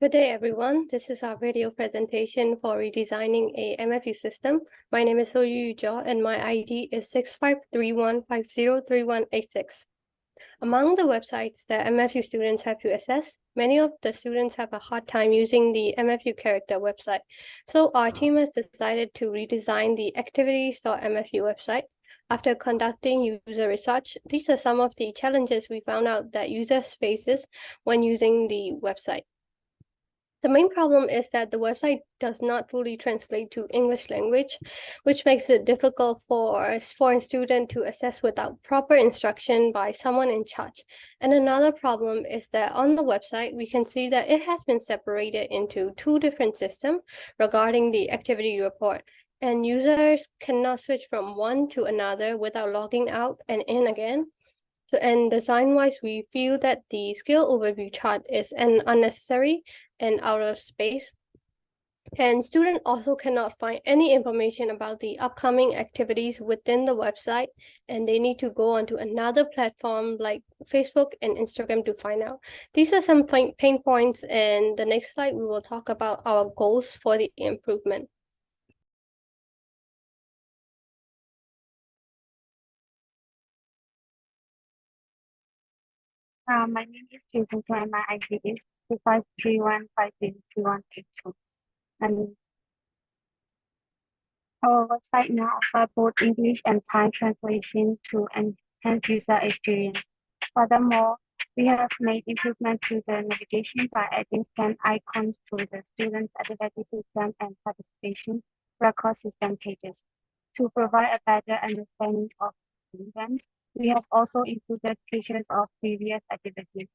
Good day, everyone. This is our video presentation for redesigning a MFU system. My name is UIUX and my ID is 6531503186. Among the websites that MFU students have to access, many of the students have a hard time using the MFU character website. So our team has decided to redesign the activities.mfu website. After conducting user research, these are some of the challenges we found out that users faces when using the website. The main problem is that the website does not fully translate to English language, which makes it difficult for a foreign student to access without proper instruction by someone in charge. And another problem is that on the website, we can see that it has been separated into two different systems regarding the activity report. And users cannot switch from one to another without logging out and in again. So, and design-wise, we feel that the skill overview chart is unnecessary and out of space. And students also cannot find any information about the upcoming activities within the website, and they need to go onto another platform like Facebook and Instagram to find out. These are some pain points, and the next slide we will talk about our goals for the improvement. My name is Jason and my ID is 2531503182. And our website now offers both English and Thai translation to enhance user experience. Furthermore, we have made improvements to the navigation by adding scan icons to the students' activity system and participation record system pages. To provide a better understanding of events, we have also included pictures of previous activities.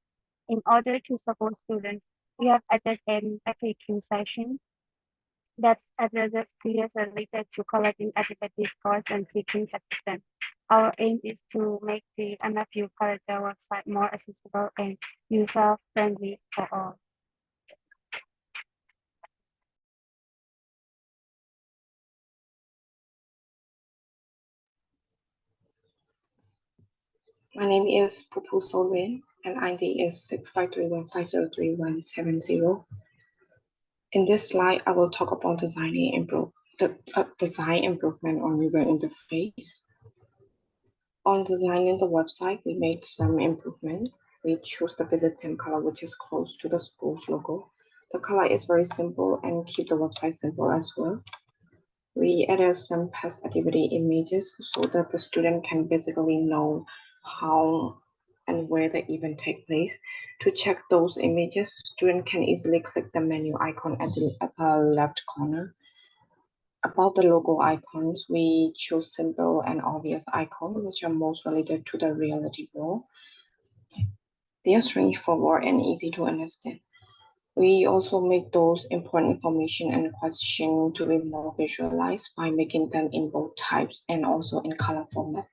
In order to support students, we have added an FAQ session that addresses queries related to collecting activity scores and seeking assistance. Our aim is to make the MFU character website more accessible and user-friendly for all. My name is Pupu Solvin and ID is 6531503170. In this slide, I will talk about design improvement on user interface. On designing the website, we made some improvement. We chose the visit theme color, which is close to the school's logo. The color is very simple and keep the website simple as well. We added some past activity images so that the student can basically know how and where the event take place. To check those images, student can easily click the menu icon at the upper left corner. About the logo icons, we chose simple and obvious icons, which are most related to the reality world. They are straightforward and easy to understand. We also make those important information and questions to be more visualized by making them in both types and also in color format.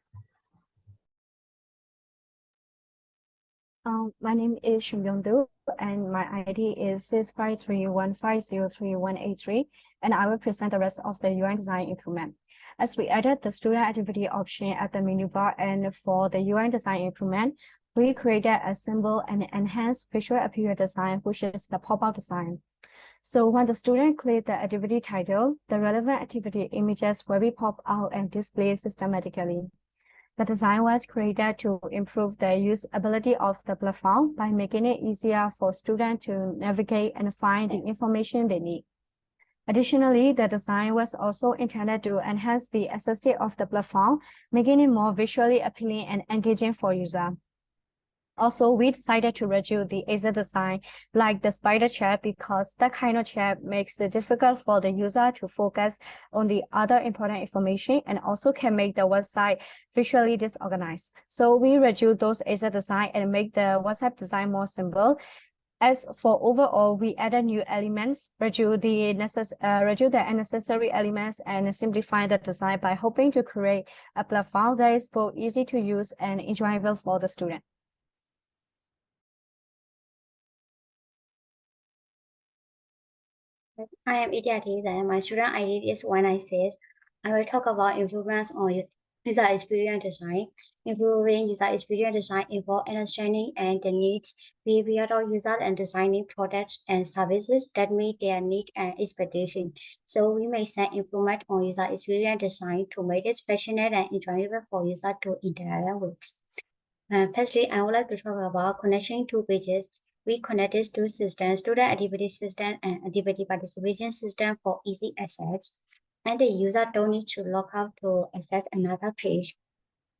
My name is Shum Yong-do and my ID is 6531503183, and I will present the rest of the UI design improvement. As we added the student activity option at the menu bar, and for the UI design improvement, we created a simple and enhanced visual appearance design, which is the pop-up design. So when the student clicks the activity title, the relevant activity images will be popped out and displayed systematically. The design was created to improve the usability of the platform by making it easier for students to navigate and find the information they need. Additionally, the design was also intended to enhance the accessibility of the platform, making it more visually appealing and engaging for users. Also, we decided to reduce the exit design like the spider chat because that kind of chat makes it difficult for the user to focus on the other important information and also can make the website visually disorganized. So we reduce those exit design and make the website design more simple. As for overall, we added new elements, reduce the unnecessary elements, and simplify the design by hoping to create a platform that is both easy to use and enjoyable for the student. I am Idyati and my student ID is 196. I will talk about improvements on user experience design. Improving user experience design involves understanding and the needs, behavior of users and designing products and services that meet their needs and expectations. So we may set improvement on user experience design to make it passionate and enjoyable for users to interact with. Firstly, I would like to talk about connecting two pages. We connect these two systems, student activity system and activity participation system for easy access. And the user don't need to log out to access another page.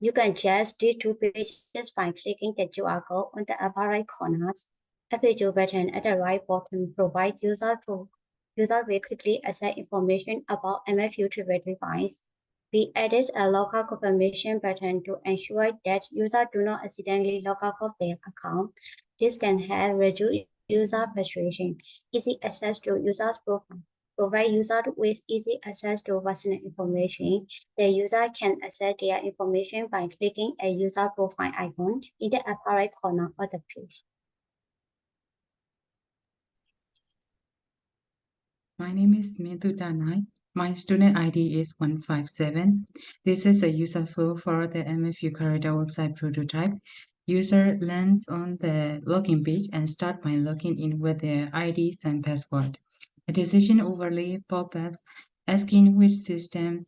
You can adjust these two pages by clicking the QR code on the upper right corners. FAQ button at the right bottom provides user will quickly access information about MFU to their device. We added a logout confirmation button to ensure that users do not accidentally log out of their account. This can help reduce user frustration. Easy access to user's profile. Provide users with easy access to personal information. The user can access their information by clicking a user profile icon in the upper right corner of the page. My name is Metu Danai. My student ID is 157. This is a user flow for the MFU Corridor website prototype. User lands on the login page and start by logging in with their IDs and password. A decision overlay pop-ups asking which system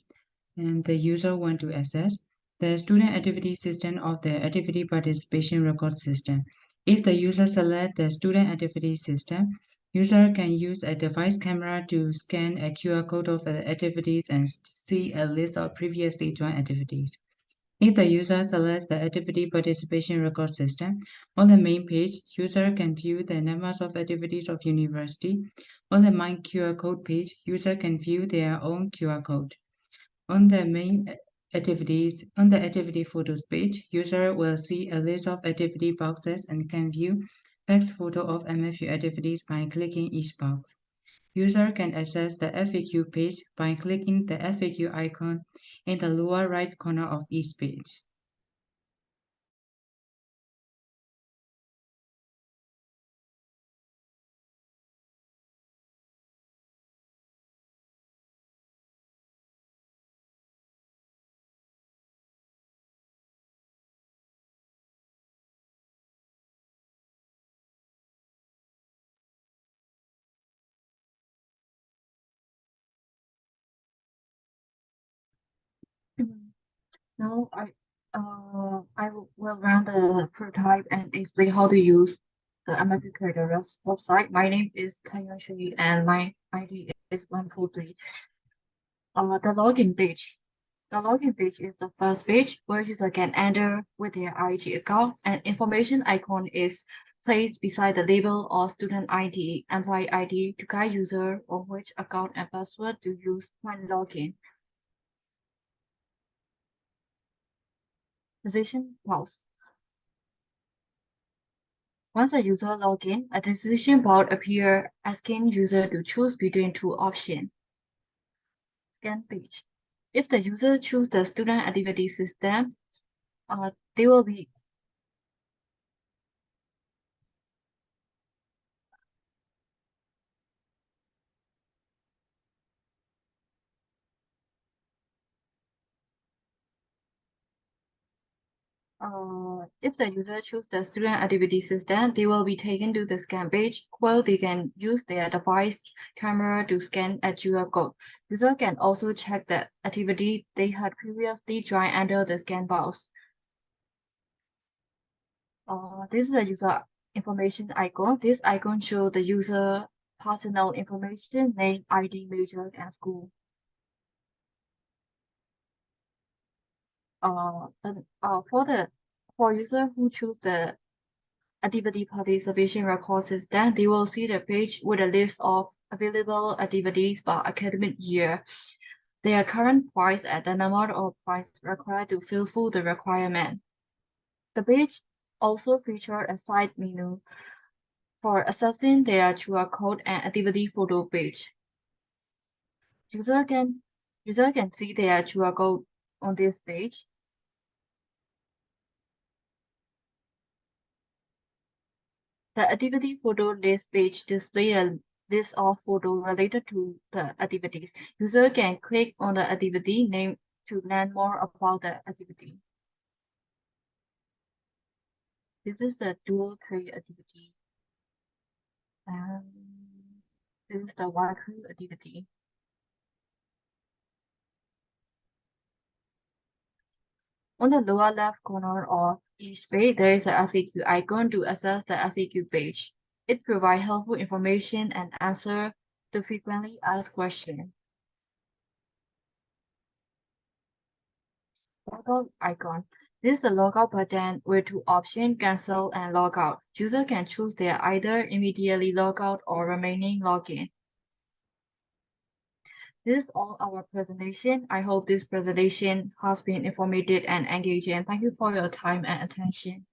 the user want to access. The student activity system of the activity participation record system. If the user select the student activity system, user can use a device camera to scan a QR code of the activities and see a list of previously joined activities. If the user selects the activity participation record system, on the main page, user can view the numbers of activities of university. On the My QR code page, user can view their own QR code. On the activity photos page, user will see a list of activity boxes and can view fax photo of MFU activities by clicking each box. User can access the FAQ page by clicking the FAQ icon in the lower right corner of each page. Now will run the prototype and explain how to use the MFU Creators website. My name is Kanyan Shui and my ID is 143. The login page. The login page is the first page where user can enter with their ID account, and information icon is placed beside the label of student ID, employee ID to guide user on which account and password to use when logging. Decision pause. Once a user login, a decision bar appears asking user to choose between two options. Scan page. If the user chooses the student activity system, they will be if the user chooses the student activity system, they will be taken to the scan page where they can use their device camera to scan a QR code. User can also check the activity they had previously joined under the scan box. This is the user information icon. This icon shows the user personal information, name, ID, major, and school. For user who choose the activity participation record system, they will see the page with a list of available activities by academic year, their current price, and the number of points required to fulfill the requirement. The page also features a side menu for accessing their QR code and activity photo page. User can see their QR code on this page. The activity photo list page displays a list of photos related to the activities. User can click on the activity name to learn more about the activity. This is a dual create activity. This is the walkthrough activity. On the lower left corner of each page, there is a FAQ icon to access the FAQ page. It provides helpful information and answer to frequently asked questions. Logout icon. This is the logout button with two options, cancel and log out. User can choose their either immediately log out or remaining login. This is all our presentation. I hope this presentation has been informative and engaging. Thank you for your time and attention.